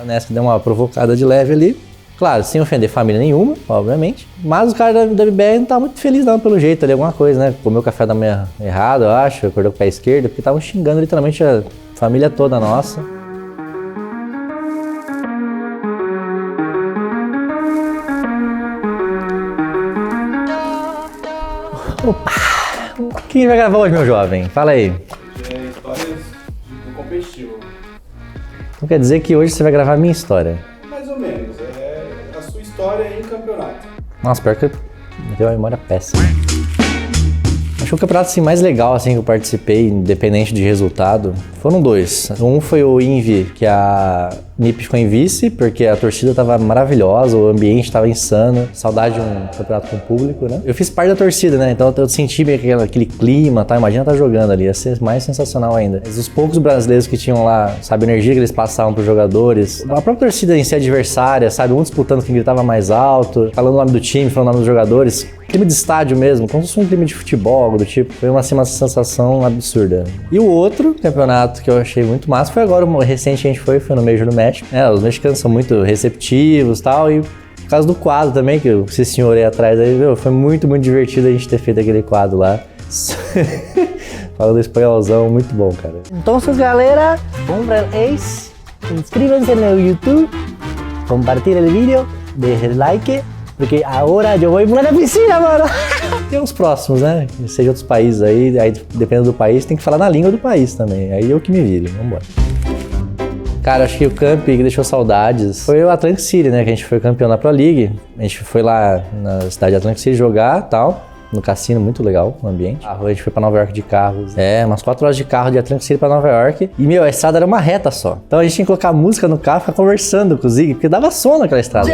A Nesc deu uma provocada de leve ali. Claro, sem ofender família nenhuma, obviamente. Mas o cara da BBR não tá muito feliz não, pelo jeito ali, alguma coisa, né? Comeu o café da manhã errado, eu acho, acordou com o pé esquerdo, porque estavam xingando literalmente a família toda nossa. Opa! Quem vai gravar hoje, meu jovem? Fala aí. Histórias do competitivo. Então quer dizer que hoje você vai gravar a minha história? Mais ou menos, é a sua história em campeonato. Nossa, pior que eu tenho uma memória péssima. Acho que o campeonato assim, mais legal assim, que eu participei, independente de resultado, foram dois. Um foi o Invi, que a NiP ficou em vice, porque a torcida tava maravilhosa, o ambiente tava insano. Saudade de um campeonato com público, né? Eu fiz parte da torcida, né? Então eu senti meio aquele clima, tá? Imagina tá jogando ali, ia ser mais sensacional ainda. Mas os poucos brasileiros que tinham lá, sabe, a energia que eles passavam pros jogadores, a própria torcida em si adversária, sabe? Um disputando quem gritava mais alto, falando o nome do time, falando o nome dos jogadores. Clima de estádio mesmo, como se fosse um clima de futebol, algo do tipo. Foi uma sensação absurda. E o outro campeonato que eu achei muito massa foi agora, o recente que a gente foi no Major do México. Os mexicanos são muito receptivos e tal, e por causa do quadro também, que esse senhor aí atrás aí, foi muito, muito divertido a gente ter feito aquele quadro lá. Falando espanholzão, muito bom, cara. Então, galera, compra ex, inscríbanse no YouTube, compartilhem o vídeo, deixem like, porque agora eu vou para a piscina, mano. Tem uns próximos, né? Seja outros países aí dependendo do país, tem que falar na língua do país também. Aí eu que me vire, vambora. Cara, acho que o camp que deixou saudades foi o Atlantic City, né? Que a gente foi campeão na Pro League. A gente foi lá na cidade de Atlantic City jogar e tal. No cassino, muito legal o ambiente. A gente foi pra Nova York de carro. Umas 4 horas de carro de Atlantic City pra Nova York. E, a estrada era uma reta só. Então a gente tinha que colocar música no carro e ficar conversando com o Zig, porque dava sono naquela estrada.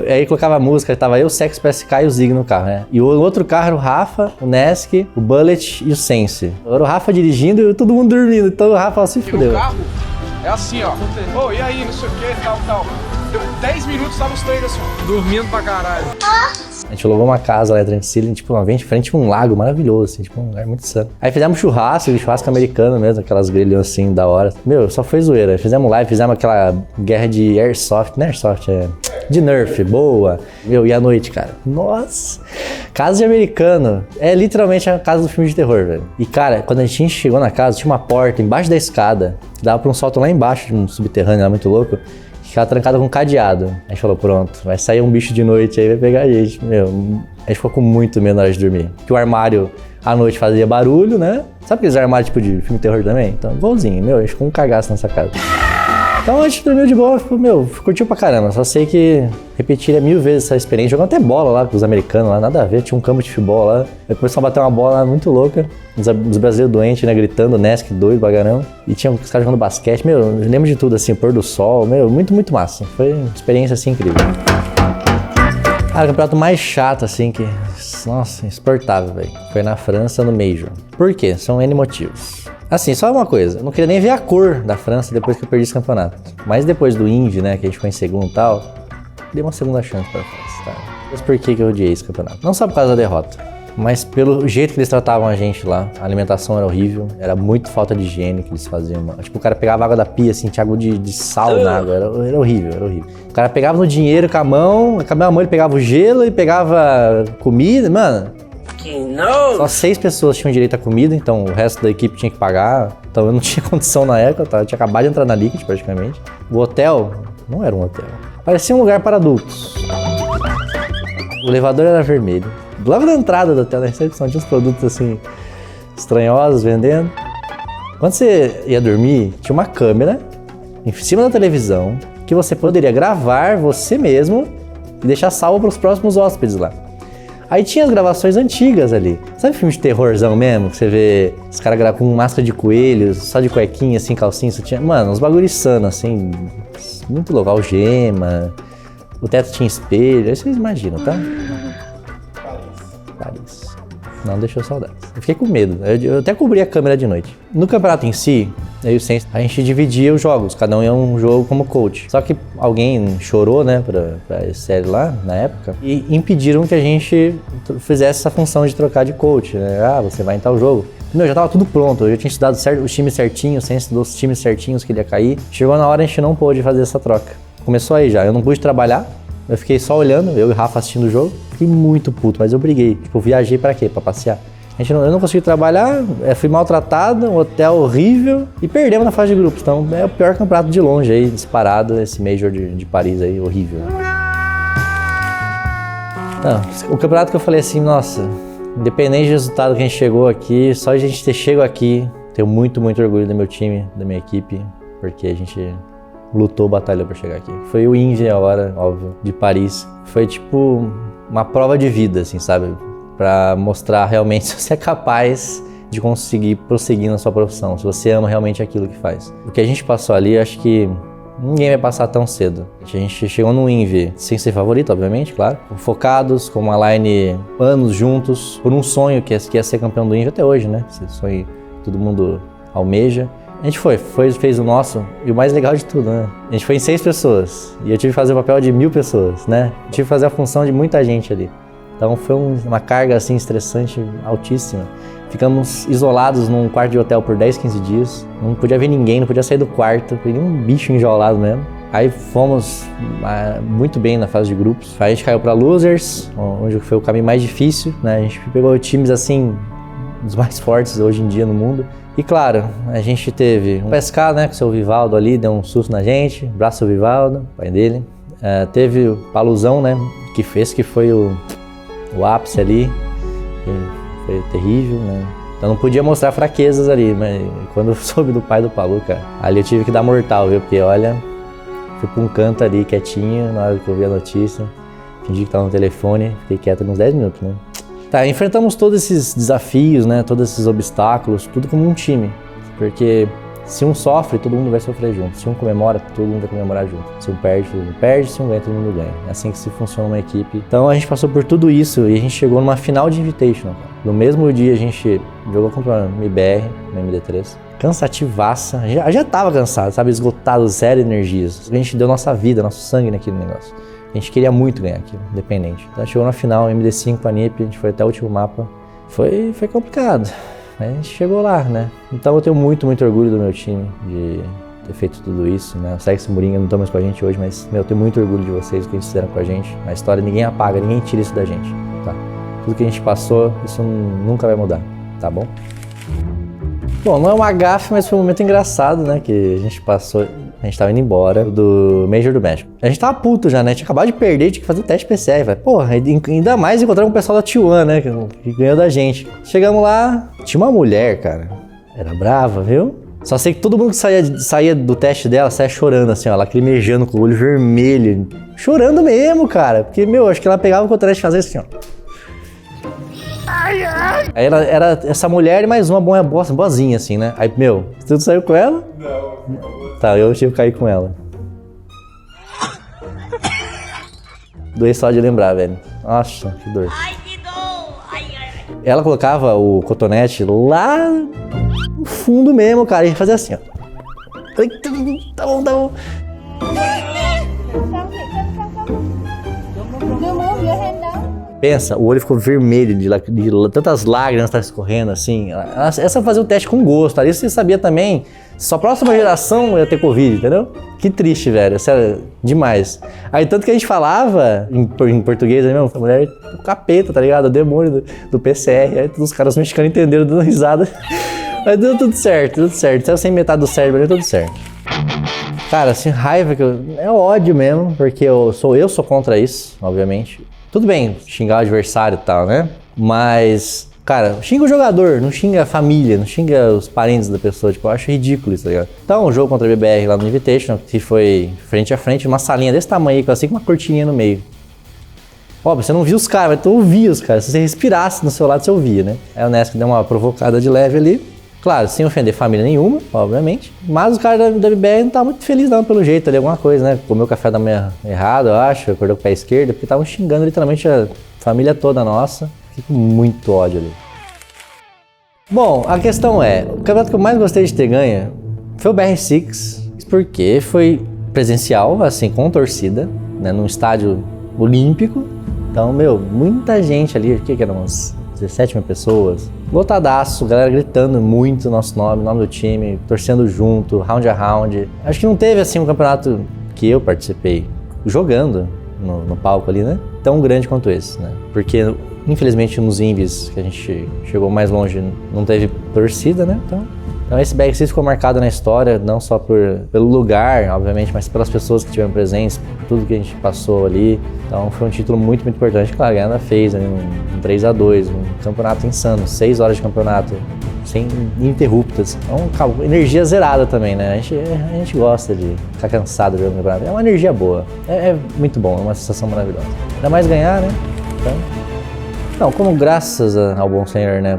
Aí colocava a música, tava eu, o Sex PSK e o Zig no carro, né? E o outro carro era o Rafa, o Nesc, o Bullet e o Sense. Era o Rafa dirigindo e todo mundo dormindo, então o Rafa se fudeu. E no carro é assim, ó. E aí, não sei o que, tal. Deu 10 minutos, tava os três assim, dormindo pra caralho. A gente alugou uma casa lá em Atlantic City, tipo, uma frente a um lago maravilhoso, assim, tipo, um lugar muito insano. Aí fizemos churrasco americano mesmo, aquelas grelhas assim, da hora. Só foi zoeira. Fizemos live, fizemos aquela guerra de airsoft, não é airsoft, de Nerf, boa. E à noite, cara, nossa. Casa de americano, é literalmente a casa do filme de terror, velho. E, cara, quando a gente chegou na casa, tinha uma porta embaixo da escada, que dava pra um salto lá embaixo, de um subterrâneo lá muito louco. Ficava trancada com cadeado. A gente falou, pronto, vai sair um bicho de noite aí, vai pegar a gente. A gente ficou com muito medo na hora de dormir. Porque o armário, à noite, fazia barulho, né? Sabe aqueles armários tipo de filme de terror também? Então, igualzinho, a gente ficou um cagaço nessa casa. Então a gente dormiu de boa, curtiu pra caramba. Só sei que repetiria 1000 vezes essa experiência. Jogando até bola lá com os americanos lá, nada a ver. Tinha um campo de futebol lá. Aí começou a bater uma bola lá muito louca. Os brasileiros doentes, né, gritando, Nesc doido, bagarão. E tinha os caras jogando basquete. Eu lembro de tudo, assim, pôr do sol. Muito, muito massa. Foi uma experiência, assim, incrível. Cara, o campeonato mais chato, assim, que... Nossa, insuportável, velho. Foi na França, no Major. Por quê? São N motivos. Assim, só uma coisa, eu não queria nem ver a cor da França depois que eu perdi esse campeonato. Mas depois do Indy, né, que a gente ficou em segundo e tal, dei uma segunda chance pra França, tá? Mas por que eu odiei esse campeonato? Não só por causa da derrota, mas pelo jeito que eles tratavam a gente lá. A alimentação era horrível, era muito falta de higiene que eles faziam. Tipo, o cara pegava água da pia, assim, tinha água de sal na água, era horrível, era horrível. O cara pegava no dinheiro com a mão ele pegava o gelo e pegava comida, mano... Só 6 pessoas tinham direito à comida, então o resto da equipe tinha que pagar. Então eu não tinha condição na época, eu tinha acabado de entrar na Liquid praticamente. O hotel não era um hotel, parecia um lugar para adultos. O elevador era vermelho. Logo na entrada do hotel, na recepção, tinha uns produtos assim, estranhosos vendendo. Quando você ia dormir, tinha uma câmera em cima da televisão que você poderia gravar você mesmo e deixar salvo para os próximos hóspedes lá. Aí tinha as gravações antigas ali. Sabe filme de terrorzão mesmo? Que você vê os caras com máscara de coelho, só de cuequinha, assim, calcinha, sutiã. Mano, uns bagulho insano, assim, muito louco. Algema, o teto tinha espelho, aí vocês imaginam, tá? Paris. Não deixou saudades. Eu fiquei com medo, eu até cobri a câmera de noite. No campeonato em si, eu e o Sense, a gente dividia os jogos, cada um ia um jogo como coach. Só que alguém chorou, né, pra série lá, na época, e impediram que a gente fizesse essa função de trocar de coach, né? Você vai em tal jogo. Meu, já tava tudo pronto, eu já tinha estudado certo, os times certinhos, sem estudar os times certinhos que ele ia cair. Chegou na hora, a gente não pôde fazer essa troca. Começou aí já, eu não pude trabalhar, eu fiquei só olhando, eu e o Rafa assistindo o jogo. Fiquei muito puto, mas eu briguei. Tipo, eu viajei pra quê? Pra passear. Eu não consegui trabalhar, fui maltratado, um hotel horrível e perdemos na fase de grupos. Então é o pior campeonato de longe aí, disparado, esse Major de Paris aí, horrível. Não, o campeonato que eu falei assim, nossa, independente do resultado que a gente chegou aqui, só a gente ter chegado aqui, tenho muito, muito orgulho do meu time, da minha equipe, porque a gente lutou, batalhou pra chegar aqui. Foi o Indy a hora, óbvio, de Paris. Foi tipo uma prova de vida, assim, sabe? Pra mostrar realmente se você é capaz de conseguir prosseguir na sua profissão, se você ama realmente aquilo que faz. O que a gente passou ali, acho que ninguém vai passar tão cedo. A gente chegou no Indy sem ser favorito, obviamente, claro. Focados, com uma line anos juntos, por um sonho que é ser campeão do Indy até hoje, né? Esse sonho que todo mundo almeja. A gente fez o nosso, e o mais legal de tudo, né? A gente foi em 6 pessoas, e eu tive que fazer o papel de 1000 pessoas, né? Eu tive que fazer a função de muita gente ali. Então foi uma carga assim estressante altíssima. Ficamos isolados num quarto de hotel por 10, 15 dias. Não podia ver ninguém, não podia sair do quarto. Foi um bicho enjaulado mesmo. Aí fomos muito bem na fase de grupos. Aí a gente caiu para Losers, onde foi o caminho mais difícil, né? A gente pegou times assim, dos mais fortes hoje em dia no mundo. E claro, a gente teve um PSK, né, com o seu Vivaldo ali, deu um susto na gente. Abraço ao Vivaldo, pai dele. Teve o Paluzão, né, que foi o ápice ali, foi terrível, né? Então não podia mostrar fraquezas ali, mas quando eu soube do pai do Palu, cara, ali eu tive que dar mortal, viu? Porque olha, fui pra um canto ali quietinho, na hora que eu vi a notícia, fingi que tava no telefone, fiquei quieto uns 10 minutos, né? Tá, enfrentamos todos esses desafios, né? Todos esses obstáculos, tudo como um time, porque se um sofre, todo mundo vai sofrer junto. Se um comemora, todo mundo vai comemorar junto. Se um perde, todo mundo perde. Se um ganha, todo mundo ganha. É assim que se funciona uma equipe. Então a gente passou por tudo isso e a gente chegou numa final de Invitational, cara. No mesmo dia a gente jogou contra a MBR, na MD3. Cansativaça. Já tava cansado, sabe? Esgotado, zero energias. A gente deu nossa vida, nosso sangue naquele negócio. A gente queria muito ganhar aquilo, independente. Então chegou na final, MD5 com a NiP, a gente foi até o último mapa. Foi complicado. A gente chegou lá, né? Então eu tenho muito, muito orgulho do meu time de ter feito tudo isso, né? O Sex e Moringa não estão mais com a gente hoje, mas eu tenho muito orgulho de vocês, o que eles fizeram com a gente. A história ninguém apaga, ninguém tira isso da gente, tá? Tudo que a gente passou, isso nunca vai mudar, tá bom? Bom, não é uma gafe, mas foi um momento engraçado, né? Que a gente passou, a gente tava indo embora do Major do México. A gente tava puto já, né? Tinha acabado de perder, tinha que fazer o teste PCR. Falei, porra, ainda mais encontramos o pessoal da T1, né? Que ganhou da gente. Chegamos lá, tinha uma mulher, cara. Era brava, viu? Só sei que todo mundo que saía do teste dela, saía chorando, assim, ó, lacrimejando, com o olho vermelho. Chorando mesmo, cara. Porque, meu, acho que ela pegava o cotonete e fazia assim, ó. Ai, ai. Aí era essa mulher e mais uma boazinha, assim, né? Aí, meu, tudo saiu com ela? Não. Tá, eu tive que cair com ela. Doei só de lembrar, velho. Nossa, que dor. Ai, que dor! Ai, ai, ai. Ela colocava o cotonete lá no fundo mesmo, cara. A gente fazia assim, ó. Falei, tá bom, tá bom. Pensa, o olho ficou vermelho de tantas lágrimas estavam escorrendo, assim. Essa fazia o teste com gosto. Ali você sabia também, sua próxima geração ia ter Covid, entendeu? Que triste, velho. Sério, demais. Aí tanto que a gente falava em português, aí, meu, a mulher o capeta, tá ligado? O demônio do PCR. Aí todos os caras mexicanos entenderam, dando risada. Mas deu tudo certo. Saiu sem metade do cérebro, deu tudo certo. Cara, assim, raiva que é ódio mesmo, porque eu sou contra isso, obviamente. Tudo bem xingar o adversário e tal, né? Mas, cara, xinga o jogador, não xinga a família, não xinga os parentes da pessoa. Tipo, eu acho ridículo isso, tá ligado? Então, o jogo contra a BBR lá no Invitational, que foi frente a frente, uma salinha desse tamanho, assim, com uma cortininha no meio. Óbvio, você não viu os caras, mas tu ouvia os caras. Se você respirasse no seu lado, você ouvia, né? Aí o Nesk deu uma provocada de leve ali. Claro, sem ofender família nenhuma, obviamente. Mas o cara da BBR não tá muito feliz não, pelo jeito ali, alguma coisa, né? Comeu o café da manhã errado, eu acho, acordou com o pé esquerdo, porque estavam xingando literalmente a família toda nossa. Fiquei com muito ódio ali. Bom, a questão é, o campeonato que eu mais gostei de ter ganho foi o BR6, porque foi presencial, assim, com torcida, né? Num estádio olímpico. Então, meu, muita gente ali, o que eram uns 17 mil pessoas. Lotadaço, galera gritando muito o nosso nome, o nome do time, torcendo junto, round a round. Acho que não teve assim um campeonato que eu participei, jogando no palco ali, né? Tão grande quanto esse, né? Porque, infelizmente, nos Invis, que a gente chegou mais longe, não teve torcida, né? Então esse BR6 ficou marcado na história, não só pelo lugar, obviamente, mas pelas pessoas que tiveram presentes, por tudo que a gente passou ali. Então foi um título muito, muito importante. Claro, a Ana fez ali um 3-2, um campeonato insano, 6 horas de campeonato, sem ininterruptas. Então, energia zerada também, né? A gente gosta de ficar cansado jogando campeonato. É uma energia boa, é muito bom, é uma sensação maravilhosa. Ainda mais ganhar, né? Então... Não, como graças ao bom senhor, né,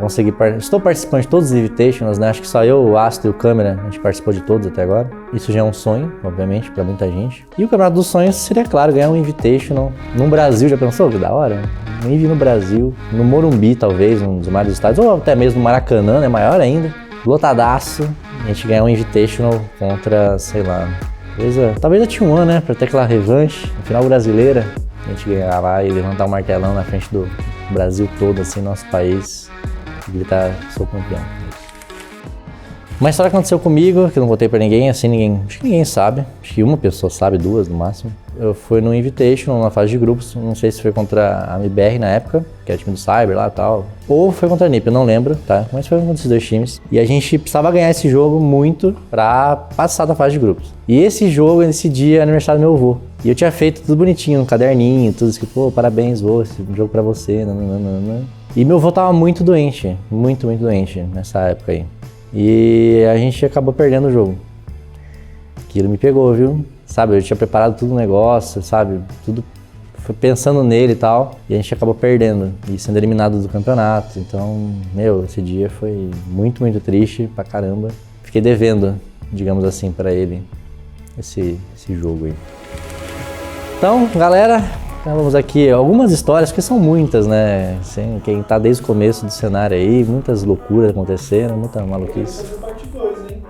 estou participando de todos os Invitationals, né, acho que só eu, o Astro e o Câmera, a gente participou de todos até agora. Isso já é um sonho, obviamente, pra muita gente. E o Campeonato dos Sonhos seria, claro, ganhar um Invitational no Brasil, já pensou? Que da hora? Um Invi no Brasil, no Morumbi, talvez, um dos maiores estádios, ou até mesmo no Maracanã, né, maior ainda. Lotadaço, a gente ganhar um Invitational contra, sei lá, talvez a T1, né, pra ter aquela revanche, no final brasileira. A gente ganhar lá e levantar o martelão na frente do Brasil todo, assim, nosso país, e gritar, sou campeão. Uma história que aconteceu comigo, que eu não contei pra ninguém, assim, acho que ninguém sabe, acho que uma pessoa sabe, 2 no máximo. Eu fui no Invitation, na fase de grupos, não sei se foi contra a MBR na época, que era o time do Cyber lá e tal, ou foi contra a NiP, eu não lembro, tá? Mas foi contra esses 2 times. E a gente precisava ganhar esse jogo muito pra passar da fase de grupos. E esse jogo, nesse dia, é aniversário do meu avô. E eu tinha feito tudo bonitinho, no caderninho, tudo escrito, pô, parabéns, vô, esse jogo pra você, nananana. E meu avô tava muito doente, muito doente nessa época aí. E a gente acabou perdendo o jogo. Aquilo me pegou, viu? Sabe, eu tinha preparado tudo o negócio, sabe? Tudo foi pensando nele e tal. E a gente acabou perdendo e sendo eliminado do campeonato. Então, esse dia foi muito triste pra caramba. Fiquei devendo, digamos assim, pra ele esse jogo aí. Então, galera, vamos aqui algumas histórias, que são muitas, né? Assim, quem tá desde o começo do cenário aí, muitas loucuras aconteceram, muita maluquice. Vamos fazer parte 2, hein?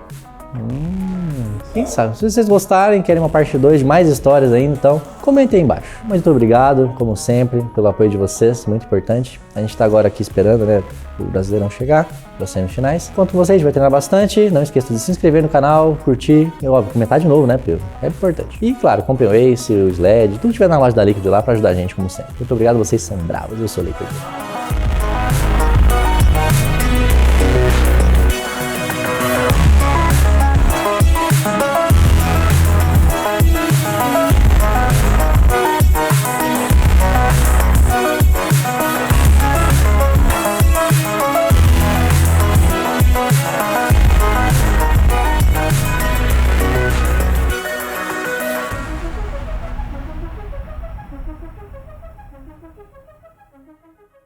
Quem sabe? Se vocês gostarem, querem uma parte 2 de mais histórias ainda, então comentem aí embaixo. Muito obrigado, como sempre, pelo apoio de vocês, muito importante. A gente tá agora aqui esperando, né, o Brasileirão chegar, para sair nos finais. Enquanto vocês, vai treinar bastante, não esqueça de se inscrever no canal, curtir e, óbvio, comentar de novo, né, Pedro? É importante. E, claro, comprem o Ace, o Sled, tudo que tiver na loja da Liquid lá para ajudar a gente, como sempre. Muito obrigado, vocês são bravos, eu sou o Liquid. Thank you.